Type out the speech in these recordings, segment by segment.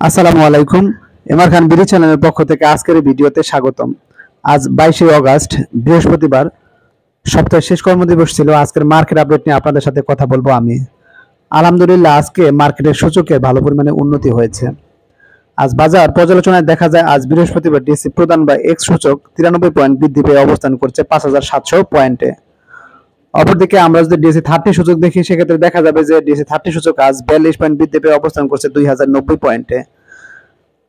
আসসালামু আলাইকুম। এমআর খান বিডি চ্যানেলের পক্ষ থেকে আজকের এই ভিডিওতে স্বাগতম। আজ 22শে অগাস্ট বৃহস্পতিবার, সপ্তাহের শেষ কর্মদিবস ছিল। আজকের মার্কেট আপডেট নিয়ে আপনাদের সাথে কথা বলবো আমি। আলহামদুলিল্লাহ, আজকে মার্কেটের সূচকে ভালো পরিমাণে উন্নতি হয়েছে। আজ বাজার পর্যালোচনায় দেখা যায়, আজ বৃহস্পতিবার ডিএসসি প্রধান বা এক্স সূচক 93 পয়েন্ট বৃদ্ধি পেয়ে অবস্থান করছে 5700 পয়েন্টে। অপরদিকে আমরা যদি ডিএসসি 30 সূচক দেখি, সেক্ষেত্রে দেখা যাবে যে ডিএসসি 30 সূচক আজ 42 পয়েন্ট বৃদ্ধি পেয়ে অবস্থান করছে 2090 পয়েন্টে।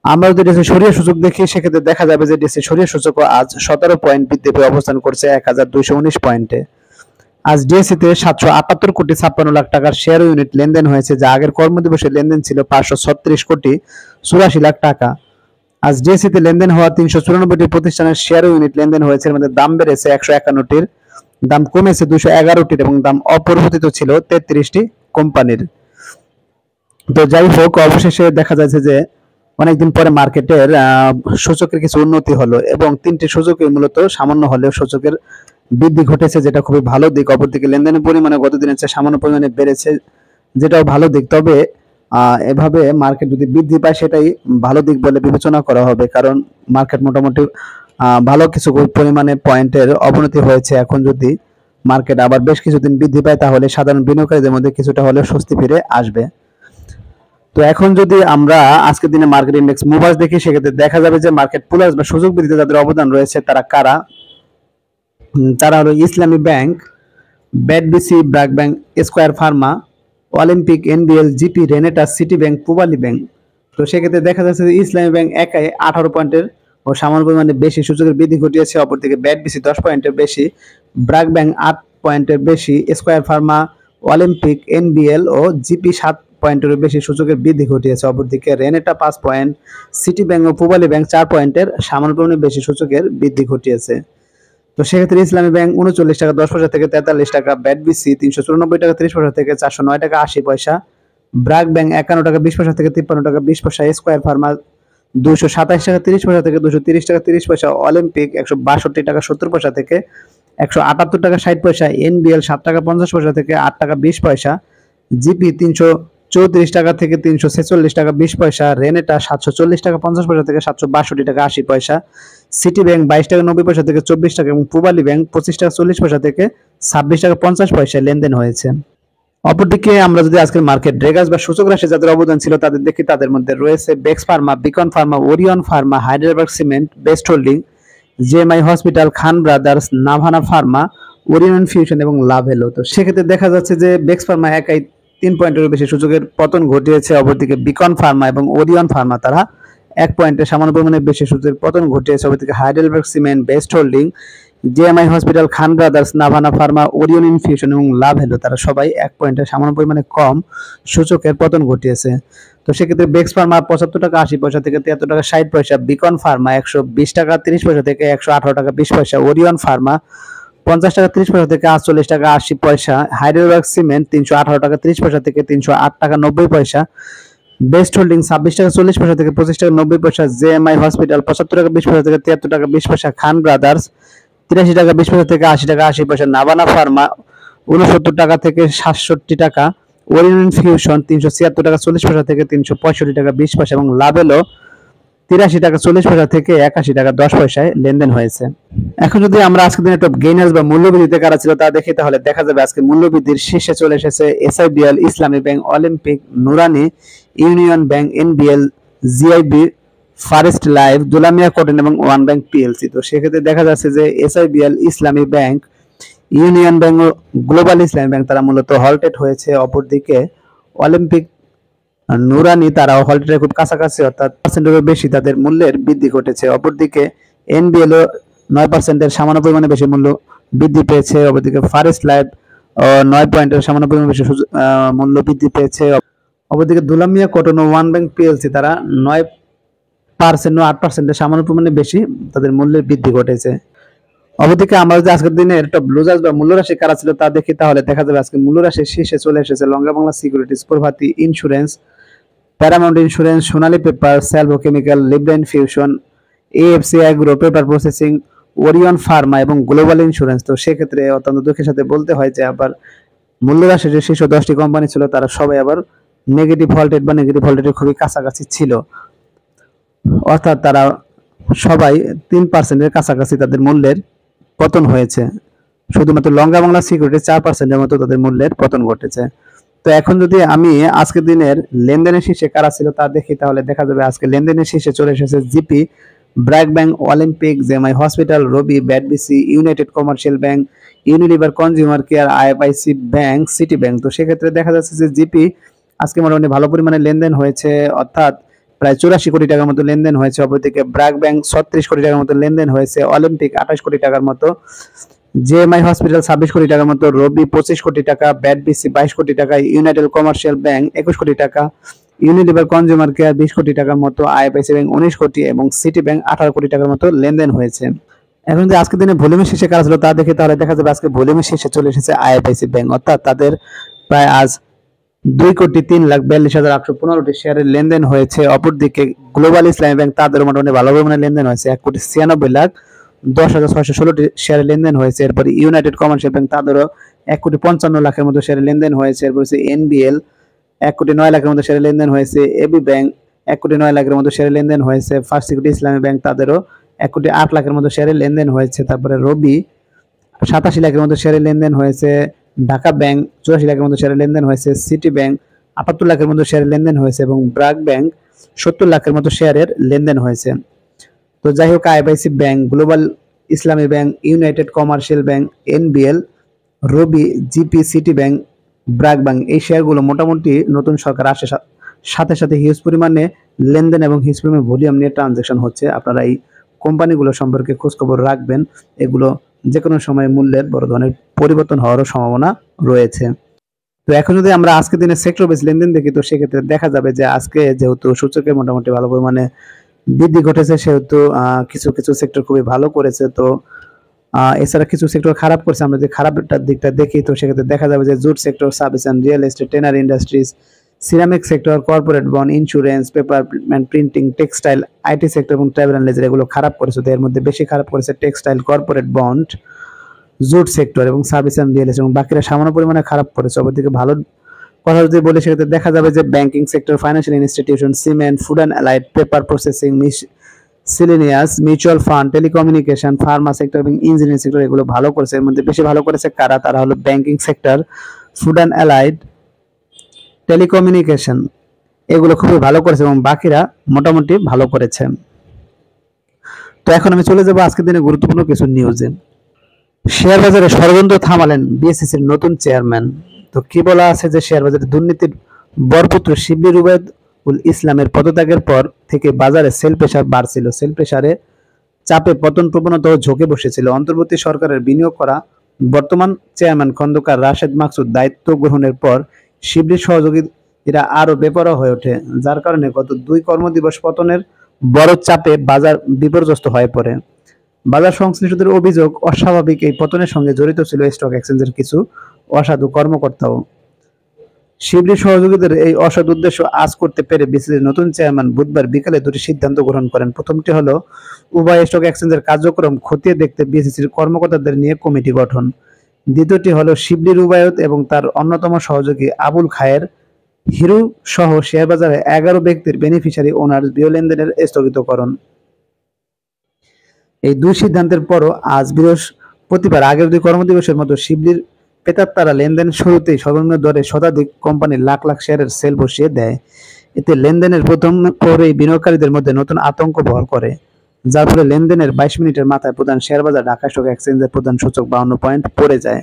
আমরা যদি ডিএসসি সরিয়া সূচক দেখি, সেক্ষেত্রে দেখা যাবে যে ডিএসসি সরিয়া সূচক আজ 17 পয়েন্ট বৃদ্ধি পেয়ে অবস্থান করছে 1219 পয়েন্টে। আজ ডিএসসিতে 778 কোটি 56 লাখ টাকার শেয়ার ইউনিট লেনদেন হয়েছে, যা আগের কর্মদিবসে লেনদেন ছিল 536 কোটি 84 লাখ টাকা। আজ ডিএসসিতে লেনদেন হওয়া 394টি প্রতিষ্ঠানের শেয়ার ইউনিট লেনদেন হয়েছে। এর মধ্যে দাম বেড়েছে 151টির, দাম কমেছে 211টির এবং দাম অপরিবর্তিত ছিল 33টি কোম্পানির। তো যাই হোক, অবশেষে দেখা যাচ্ছে যে অনেকদিন পরে মার্কেটের সূচকের কিছু উন্নতি হলো এবং তিনটি সূচকে মূলত সামান্য হলেও সূচকের বৃদ্ধি ঘটেছে, যেটা খুবই ভালো দিক। অপরদিকে লেনদেনের পরিমাণে গত দিনের চেয়ে সামান্য পরিমাণে বেড়েছে, যেটাও ভালো দিক। তবে এভাবে মার্কেট যদি বৃদ্ধি পায়, সেটাই ভালো দিক বলে বিবেচনা করা হবে, কারণ মার্কেট মোটামুটি ভালো কিছু পরিমাণে পয়েন্টের অবনতি হয়েছে। এখন যদি মার্কেট আবার বেশ কিছুদিন বৃদ্ধি পায়, তাহলে সাধারণ বিনিয়োগকারীদের মধ্যে কিছুটা হলেও স্বস্তি ফিরে আসবে। তো এখন যদি আমরা আজকের দিনে মার্কেট ইন্ডেক্স মুভার্স দেখি, সেক্ষেত্রে দেখা যাবে যে মার্কেট পুলার্স বা সুযোগ বৃদ্ধিতে যাদের অবদান রয়েছে তারা কারা। তারা হলো ইসলামী ব্যাংক, ব্যাডবিসি, BRAC bank, square pharma, Olympic, NBL, GP, Renata, city bank, Pubali bank. তো সেক্ষেত্রে দেখা যাচ্ছে যে ইসলামী ব্যাংক একাই 18 পয়েন্টের ও সামান্য পরিমাণে বেশি সূচকের বৃদ্ধি ঘটিয়েছে। অপরদিকে ব্যাডবিসি 10 পয়েন্টের বেশি, ব্র্যাক ব্যাংক 8 পয়েন্টের বেশি, স্কয়ার ফার্মা, অলিম্পিক, এনবিএল ও জিপি 7 পয়েন্টের বেশি সূচকের বৃদ্ধি ঘটিয়েছে। অপরদিকে রেনেটা 5 পয়েন্ট, সিটি ব্যাংক ও পূবালী ব্যাংক 4 পয়েন্টের সামান্য পরিমাণে বেশি সূচকের বৃদ্ধি ঘটিয়েছে। তো সেক্ষেত্রে ইসলামী ব্যাংক 39 টাকা 10 পয়সা থেকে 43 টাকা, ব্যাডবিসি 394 টাকা 30 পয়সা থেকে 409 টাকা 80 পয়সা, ব্র্যাক ব্যাংক 51 টাকা 20 পয়সা থেকে 53 টাকা 20 পয়সা, স্কয়ার ফার্মা 227 টাকা 30 পয়সা থেকে 230 টাকা 30 পয়সা, অলিম্পিক 162 টাকা 70 পয়সা থেকে 178 টাকা 60 পয়সা, এনবিএল 7 টাকা 50 পয়সা থেকে 8 টাকা 20 পয়সা, জিপি 334 টাকা থেকে 346 টাকা 20 পয়সা, রেনেটা 740 টাকা 50 পয়সা থেকে 762 টাকা 80 পয়সা, সিটি ব্যাংক 22 টাকা 90 পয়সা থেকে 24 টাকা এবং পূবালী ব্যাংক 25 টাকা 40 পয়সা থেকে 26 টাকা 50 পয়সায় লেনদেন হয়েছে। অপরদিকে আমরা যদি আজকের মার্কেট ড্রেগার্স বা সূচক রাশি যাদের অবদান ছিল তাদের দেখি, তাদের মধ্যে রয়েছে বেক্স pharma, Beacon pharma, Orion pharma, Heidelberg cement, best holding, JMI hospital, Khan brothers, Navana pharma, Orion fusion এবং লাভেলো। তো সেক্ষেত্রে দেখা যাচ্ছে যে বেক্স ফার্মা একাই 3 পয়েন্টের বেশি সূচকের পতন ঘটিয়েছে। অপরদিকে বিকন ফার্মা এবং ওরিয়ন ফার্মা তারা 1 পয়েন্টের সামান্য পরিমাণে বেশি সূচকের পতন ঘটিয়েছে। অপরদিকে Heidelberg cement, best holding, JMI hospital, Khan brothers, Navana pharma, Orion infusion এবং লাভেলো তারা সবাই 1 পয়েন্টের সামান্য পরিমাণে কম সূচকের পতন ঘটিয়েছে। তো সেক্ষেত্রে বেক্স ফার্মা 75 টাকা 80 পয়সা থেকে 73 টাকা 60 পয়সা, বিকন ফার্মা 120 টাকা 30 পয়সা থেকে 118 টাকা 20 পয়সা, ওরিয়ন ফার্মা 50 টাকা 30 পয়সা থেকে 48 টাকা 80 পয়সা, হাইডেলবার্গ সিমেন্ট 318 টাকা 30 পয়সা থেকে 308 টাকা 90 পয়সা, বেস্ট হোল্ডিং 26 টাকা 40 পয়সা থেকে 25 টাকা 90 পয়সা, জেএমআই হসপিটাল 75 টাকা 20 পয়সা থেকে 73 টাকা 20 পয়সা, খান ব্রাদার্স 83 টাকা 20 পয়সা থেকে 80 টাকা 80 পয়সা, নাভানা ফার্মা 69 টাকা থেকে 67 টাকা, ওরিয়ন ফিউশন 376 টাকা 40 পয়সা থেকে 365 টাকা 20 পয়সা এবং লাভেলো 83 টাকা 40 পয়সা থেকে 81 টাকা 10 পয়সায় লেনদেন হয়েছে। এখন যদি আমরা আজকের দিনে টপ গেইনার্স বা মূল্যবৃদ্ধিতে কারা ছিল তা দেখি, তাহলে দেখা যাবে আজকে মূল্যবৃদ্ধির শীর্ষে চলে এসেছে এসআইবিএল, ইসলামী ব্যাংক, অলিম্পিক, নুরানি, union bank, NBL, GIB, forest life, Dulamia cotton এবং ওয়ান ব্যাংক পিএলসি। তো সেক্ষেত্রে দেখা যাচ্ছে যে এসআইবিএল, ইসলামী ব্যাংক, ইউনিয়ন ব্যাংক ও গ্লোবাল ইসলামী ব্যাংক তারা মূলত হলটেড হয়েছে। অপরদিকে অলিম্পিক, নুরানি তারাও হলটেডের খুব কাছাকাছি, অর্থাৎ পার্সেন্টেরও বেশি তাদের মূল্যের বৃদ্ধি ঘটেছে। অপরদিকে এনবিএল ও 9% সামান্য পরিমাণে বেশি মূল্য বৃদ্ধি পেয়েছে। অপরদিকে ফরেস্ট লাইফ 9 পয়েন্টের সামান্য পরিমাণে বেশি মূল্য বৃদ্ধি পেয়েছে। অপরদিকে দুলামিয়া কটন ও ওয়ান ব্যাংক পিএলসি তারা 9% ও 8% সামান্য পরিমাণে বেশি তাদের মূল্যের বৃদ্ধি ঘটেছে। অপরদিকে আমরা যদি আজকের দিনের টপ লুজার্স বা মূল্যরাশি কারা ছিল তা দেখি, তাহলে দেখা যাবে আজকে মূল্যরাশির শীর্ষে চলে এসেছে Lanka Bangla securities, Prabhati insurance, paramount insurance, Sonali paper, Salvo chemical, লিবলাইন fusion, AFC agro, paper processing, Orion pharma এবং গ্লোবাল ইন্স্যুরেন্স। তো সেক্ষেত্রে অত্যন্ত দুঃখের সাথে বলতে হয় যে আবার মূল্যরাশির যে শীর্ষ 10টি কোম্পানি ছিল তারা সবাই আবার নেগেটিভ ভোল্টেজ বা নেগেটিভ ভোল্টেজের খুবই কাছাকাছি ছিল। অর্থাৎ তারা সবাই 3%-এর কাছাকাছি তাদের মূল্যের পতন হয়েছে। শুধুমাত্র লঙ্কা বাংলা সিকিউরিটি 4%-এর মতো তাদের মূল্যের পতন ঘটেছে। তো এখন যদি আমি আজকের দিনের লেনদেনের শীর্ষে কারা ছিল তা দেখি, তাহলে দেখা যাবে আজকে লেনদেনের শীর্ষে চলে এসেছে GP, BRAC bank, Olympic, JMI hospital, Robi, ব্যাডবিসি, United commercial bank, Unilever consumer care, IFIC bank, city bank. তো সেক্ষেত্রে দেখা যাচ্ছে যে জিপি আজকে মোটামুটি ভালো পরিমাণে লেনদেন হয়েছে, অর্থাৎ প্রায় 84 কোটি টাকার মতো লেনদেন হয়েছে। অপরদিকে ব্র্যাক ব্যাংক 36 কোটি টাকার মতো লেনদেন হয়েছে, অলিম্পিক 28 কোটি টাকার মতো, জেএমআই হসপিটাল 26 কোটি টাকার মতো, রবি 25 কোটি টাকা, ব্যাডবিসি 22 কোটি টাকা, ইউনাইটেড কমার্শিয়াল ব্যাংক 21 কোটি টাকা, ইউনিলিভার কনজিউমার কেয়ার 20 কোটি টাকার মতো, আইএফআইসি ব্যাংক 19 কোটি এবং সিটি ব্যাংক 18 কোটি টাকার মতো লেনদেন হয়েছে। এখন যে আজকের দিনে ভলিউমের শীর্ষে কারা ছিল তা দেখে, তাহলে দেখা যাবে আজকে ভলিউমের শীর্ষে চলে এসেছে আইএফআইসি ব্যাংক, অর্থাৎ তাদের প্রায় আজ 2,03,42,815টি শেয়ারের লেনদেন হয়েছে। অপরদিকে গ্লোবাল ইসলামী ব্যাংক তাদের মোটামুটি ভালো পরিমাণে লেনদেন হয়েছে, 1,96,10,616টি শেয়ারের লেনদেন হয়েছে। এরপরে ইউনাইটেড কমার্শিয়াল ব্যাংক তাদেরও 1,55,00,000-এর মতো শেয়ারের লেনদেন হয়েছে। এরপর হচ্ছে এনবিএল 1,09,00,000-এর মতো শেয়ারের লেনদেন হয়েছে। এবি ব্যাংক 1,09,00,000-এর মতো শেয়ারের লেনদেন হয়েছে। ফার্স্ট সিকিউরিটি ইসলামী ব্যাংক তাদেরও 1,08,00,000-এর মতো শেয়ারের লেনদেন হয়েছে। তারপরে রবি 87,00,000-এর মতো শেয়ারের লেনদেন হয়েছে। ঢাকা ব্যাংক 84,00,000-এর মতো শেয়ারের লেনদেন হয়েছে। সিটি ব্যাংক 78,00,000-এর মতো শেয়ারের লেনদেন হয়েছে এবং ব্র্যাক ব্যাংক 70,00,000-এর মতো শেয়ারের লেনদেন হয়েছে। তো যাই হোক, IFIC bank, global Islami bank, united commercial bank, NBL, Robi, GP, city bank, BRAC bank এই শেয়ারগুলো মোটামুটি নতুন সরকার আসে সাথে সাথে হিউজ পরিমাণে লেনদেন এবং হিউজ পরিমাণে ভলিউম নিয়ে ট্রানজাকশন হচ্ছে। আপনারা এই কোম্পানিগুলো সম্পর্কে খোঁজখবর রাখবেন, এগুলো যে কোনো সময় মূল্যের বড় ধরনের পরিবর্তন হওয়ারও সম্ভাবনা রয়েছে। তো এখন যদি আমরা আজকের দিনে সেক্টর বেস লেনদেন দেখি, তো সেক্ষেত্রে দেখা যাবে যে আজকে যেহেতু সূচকে মোটামুটি ভালো পরিমাণে বৃদ্ধি ঘটেছে, সেহেতু কিছু কিছু সেক্টর খুবই ভালো করেছে। তো এছাড়া কিছু সেক্টর খারাপ করছে। আমরা যদি খারাপটার দিকটা দেখি, তো সেক্ষেত্রে দেখা যাবে যে jute sector, service and real estate, tannery industries, ceramic sector, corporate bond, insurance, paper and printing, textile, IT sector এবং ট্রাভেল অ্যান্ড লেজার এগুলো খারাপ করেছে। তো এর মধ্যে বেশি খারাপ করেছে textile, corporate bond, jute sector এবং সার্ভিস অ্যান্ড রিয়েল এস্টেট এবং বাকিরা সামান্য পরিমাণে খারাপ করেছে। অপরদিকে ভালো কথা যদি বলি, সেক্ষেত্রে দেখা যাবে যে banking sector, financial institution, cement, food and allied, paper processing, miscellaneous, mutual fund, telecommunication, pharma sector এবং ইঞ্জিনিয়ারিং সেক্টর এগুলো ভালো করেছে। এর মধ্যে বেশি ভালো করেছে কারা? তারা হলো banking sector, food and allied, telecommunication এগুলো খুবই ভালো করেছে এবং বাকিরা মোটামুটি ভালো করেছে। তো এখন আমি চলে যাবো আজকের দিনে গুরুত্বপূর্ণ কিছু নিউজে। শেয়ার বাজারে ষড়যন্ত্র থামালেন বিএসইসির নতুন চেয়ারম্যান। তো কি বলা আছে যে শেয়ার বাজারে দুর্নীতির বরপুত্র শিবলি রুবায়েতুল ইসলামের পদত্যাগের পর থেকে বাজারে সেল প্রেসার বাড়ছিল। সেল প্রেসারে চাপে পতন প্রবণতাও ঝুঁকে বসেছিল। অন্তর্বর্তী সরকারের বিনিয়োগ করা বর্তমান চেয়ারম্যান খন্দকার রাশেদ মাকসুদ দায়িত্ব গ্রহণের পর শিবলির সহযোগীরা আরো বেপরোয়া হয়ে ওঠে, যার কারণে গত 2 কর্মদিবস পতনের বড় চাপে বাজার বিপর্যস্ত হয়ে পড়ে। বাজার সংশ্লিষ্টদের অভিযোগ, অস্বাভাবিক এই পতনের সঙ্গে জড়িত ছিল স্টক এক্সচেঞ্জের কিছু অসাধু কর্মকর্তাও। শিবলির সহযোগীদের এই অসৎ উদ্দেশ্য আজ করতে পেরে বিসিসির নতুন চেয়ারম্যান বুধবার বিকালে 2টি সিদ্ধান্ত গ্রহণ করেন। প্রথমটি হলো উভয় স্টক এক্সচেঞ্জের কার্যক্রম খতিয়ে দেখতে বিসিসির কর্মকর্তাদের নিয়ে কমিটি গঠন। দ্বিতীয়টি হলো শিবলি রুবায়েত এবং তার অন্যতম সহযোগী আবুল খায়ের হিরু সহ শেয়ার বাজারে 11 ব্যক্তির বেনিফিশিয়ারি ওনার্স বিও লেনদেনের স্থগিতকরণ। এই 2 সিদ্ধান্তের পরও আজ বৃহস্পতিবার আগের 2 কর্মদিবসের মতো শিবলির প্রেতাত্মারা লেনদেন শুরুতেই সর্বনিম্ন দরে শতাধিক কোম্পানির লাখ লাখ শেয়ারের সেল বসিয়ে দেয়। এতে লেনদেনের প্রথম পরেই বিনিয়োগকারীদের মধ্যে নতুন আতঙ্ক ভর করে, যার ফলে লেনদেনের 22 মিনিটের মাথায় প্রধান শেয়ার বাজার ঢাকা স্টক এক্সচেঞ্জের প্রধান সূচক 52 পয়েন্ট পড়ে যায়।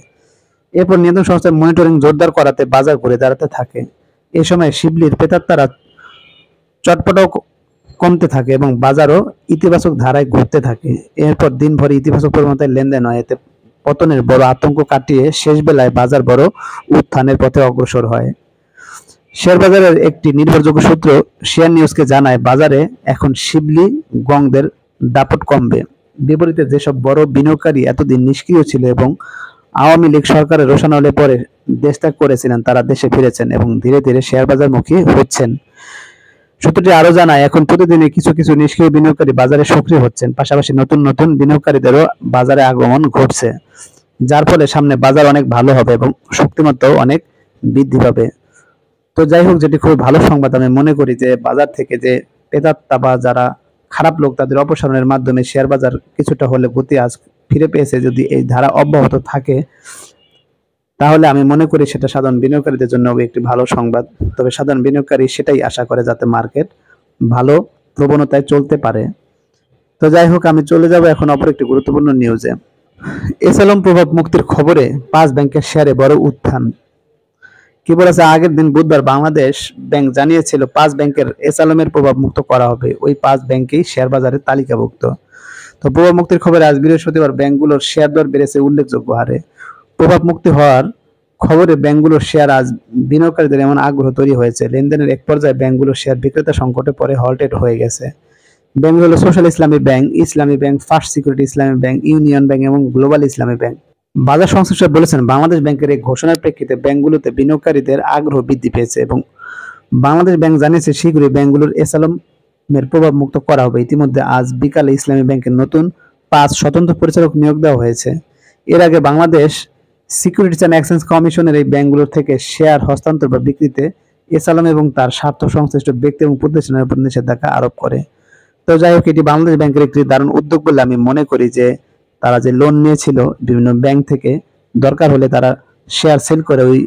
এরপর নিয়ন্ত্রণ সংস্থার মনিটরিং জোরদার করাতে বাজার ঘুরে দাঁড়াতে থাকে। এ সময় শিবলির প্রেতাত্মারা চটপটাও কমতে থাকে এবং বাজারও ইতিবাচক ধারায় ঘুরতে থাকে। এরপর দিনভর ইতিবাচক প্রবণতায় লেনদেন হয়। এতে পতনের বড় আতঙ্ক কাটিয়ে শেষ বেলায় বাজার বড় উত্থানের পথে অগ্রসর হয়। শেয়ার বাজারের একটি নির্ভরযোগ্য সূত্র শেয়ার নিউজকে জানায়, বাজারে এখন শিবলি গংদের দাপট কমবে। বিপরীতে যেসব বড় বিনিয়োগকারী এতদিন নিষ্ক্রিয় ছিল এবং আওয়ামী লীগ সরকারের রোষানলে পরে দেশত্যাগ করেছিলেন, তারা দেশে ফিরেছেন এবং ধীরে ধীরে শেয়ার বাজারমুখী হচ্ছেন। সূত্রটি আরো জানায়, এখন প্রতিদিনই কিছু কিছু নিষ্ক্রিয় বিনিয়োগকারী বাজারে সক্রিয় হচ্ছেন, পাশাপাশি নতুন নতুন বিনিয়োগকারীদেরও বাজারে আগমন ঘটছে, যার ফলে সামনে বাজার অনেক ভালো হবে এবং শক্তিমত্তাও অনেক বৃদ্ধি পাবে। তো যাই হোক, যেটি খুব ভালো সংবাদ। আমি মনে করি যে বাজার থেকে যে প্রেতাত্মা বা যারা খারাপ লোক তাদের অপসারণের মাধ্যমে শেয়ার বাজার কিছুটা হলে গতি আজ ফিরে পেয়েছে। যদি এই ধারা অব্যাহত থাকে তাহলে আমি মনে করি সেটা সাধারণ বিনিয়োগকারীদের জন্য একটি ভালো সংবাদ। তবে সাধারণ বিনিয়োগকারী সেটাই আশা করে, যাতে মার্কেট ভালো প্রবণতায় চলতে পারে। তো যাই হোক, আমি চলে যাব এখন অপর একটি গুরুত্বপূর্ণ নিউজে। এসএলএম প্রভাব মুক্তির খবরে 5 ব্যাংকের শেয়ারে বড় উত্থান। কি বলেছে, আগের দিন বুধবার বাংলাদেশ ব্যাংক জানিয়েছিল 5 ব্যাংকের এসএলএম এর প্রভাব মুক্ত করা হবে। ওই 5 ব্যাংকই শেয়ার বাজারে তালিকাভুক্ত। তো প্রভাব মুক্তির খবরে আজ বৃহস্পতিবার ব্যাংকগুলোর শেয়ার দর বেড়েছে উল্লেখযোগ্য হারে। প্রভাব মুক্তি হওয়ার খবরে ব্যাংকগুলোর শেয়ার আজ বিনিয়োগকারীদের এমন আগ্রহ তৈরি হয়েছে, লেনদেনের এক পর্যায়ে ব্যাংকগুলোর শেয়ার বিক্রেতা সংকটে পড়ে হল্টেড হয়ে গেছে। ব্যাংকগুলো হলো সোশ্যাল ইসলামী ব্যাংক, ইসলামী ব্যাংক, ফার্স্ট সিকিউরিটি ইসলামী ব্যাংক, ইউনিয়ন ব্যাংক এবং গ্লোবাল ইসলামী ব্যাংক। বাজার সংশ্লিষ্টরা বলেছেন, বাংলাদেশ ব্যাংকের এই ঘোষণার প্রেক্ষিতে ব্যাংকগুলোতে বিনিয়োগকারীদের আগ্রহ বৃদ্ধি পেয়েছে এবং বাংলাদেশ ব্যাংক জানিয়েছে শীঘ্রই ব্যাংকগুলোর এসএলএম এর প্রভাব মুক্ত করা হবে। ইতিমধ্যে আজ বিকালে ইসলামী ব্যাংকের নতুন 5 স্বতন্ত্র পরিচালক নিয়োগ দেওয়া হয়েছে। এর আগে বাংলাদেশ সিকিউরিটিজ অ্যান্ড এক্সচেঞ্জ কমিশনের এই ব্যাংকগুলোর থেকে শেয়ার হস্তান্তর বা বিক্রিতে এসএলএম এবং তার স্বার্থ সংশ্লিষ্ট ব্যক্তি এবং প্রতিষ্ঠানের উপর নিষেধাজ্ঞা আরোপ করে। তো যাই হোক, এটি বাংলাদেশ ব্যাংকের একটি দারুণ উদ্যোগ বলে আমি মনে করি, যে তারা যে লোন নিয়েছিল বিভিন্ন ব্যাংক থেকে, দরকার হলে তারা শেয়ার সেল করে ওই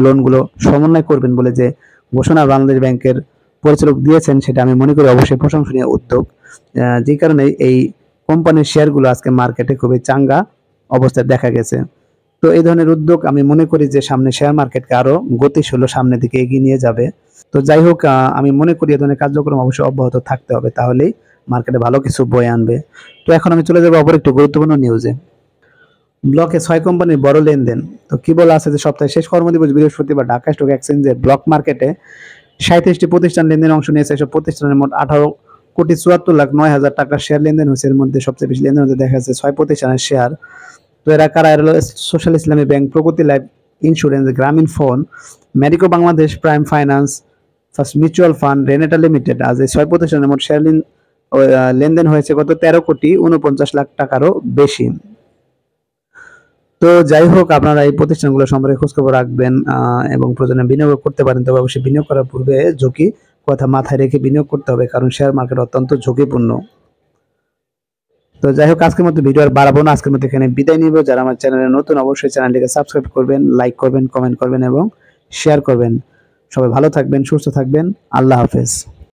লোনগুলো সমন্বয় করবেন বলে যে ঘোষণা বাংলাদেশ ব্যাংকের পরিচালক দিয়েছেন, সেটা আমি মনে করি অবশ্যই প্রশংসনীয় উদ্যোগ। যে কারণে এই কোম্পানির শেয়ারগুলো আজকে মার্কেটে খুবই চাঙ্গা অবস্থায় দেখা গেছে। তো এই ধরনের উদ্যোগ আমি মনে করি যে সামনে শেয়ার মার্কেটকে আরো গতিশীল সামনের দিকে এগিয়ে নিয়ে যাবে। তো যাই হোক, আমি মনে করি এই ধরনের কার্যক্রম অবশ্যই অব্যাহত থাকতে হবে, তাহলেই মার্কেটে ভালো কিছু বয়ে আনবে। তো এখন আমি চলে যাবো অপর একটি গুরুত্বপূর্ণ নিউজে। ব্লকে 6 কোম্পানির বড় লেনদেন। তো কি বলা আছে যে সপ্তাহের শেষ কর্মদিবস বৃহস্পতিবার ঢাকা স্টক এক্সচেঞ্জের ব্লক মার্কেটে 37টি প্রতিষ্ঠান লেনদেনে অংশ নিয়েছে। এসব প্রতিষ্ঠানের মোট 18,74,09,000 টাকার শেয়ার লেনদেন হয়েছে। এর মধ্যে সবচেয়ে বেশি লেনদেন হতে দেখা যাচ্ছে 6 প্রতিষ্ঠানের শেয়ার। তো এরা কারা? এরা হলো সোশ্যাল ইসলামী ব্যাংক, প্রগতি লাইফ ইন্স্যুরেন্স, গ্রামীণ phone, medico Bangladesh, prime finance, first mutual fund, Renata limited. আজ এই 6 প্রতিষ্ঠানের মোট শেয়ার লেনদেন হয়েছে কত? 13,49,00,000 টাকারও বেশি। তো যাই হোক, আপনারা এই প্রতিষ্ঠানগুলো সম্পর্কে খোঁজখবর রাখবেন এবং প্রয়োজনে বিনিয়োগ করতে পারেন। তবে অবশ্যই বিনিয়োগ করার পূর্বে ঝুঁকি কথা মাথায় রেখে বিনিয়োগ করতে হবে, কারণ শেয়ার মার্কেট অত্যন্ত ঝুঁকিপূর্ণ। তো যাই হোক, আজকের মতো ভিডিও আর বাড়াবো না, আজকের মতো এখানে বিদায় নিব। যারা আমার চ্যানেলে নতুন অবশ্যই চ্যানেলটিকে সাবস্ক্রাইব করবেন, লাইক করবেন, কমেন্ট করবেন এবং শেয়ার করবেন। সবাই ভালো থাকবেন, সুস্থ থাকবেন। আল্লাহ হাফেজ।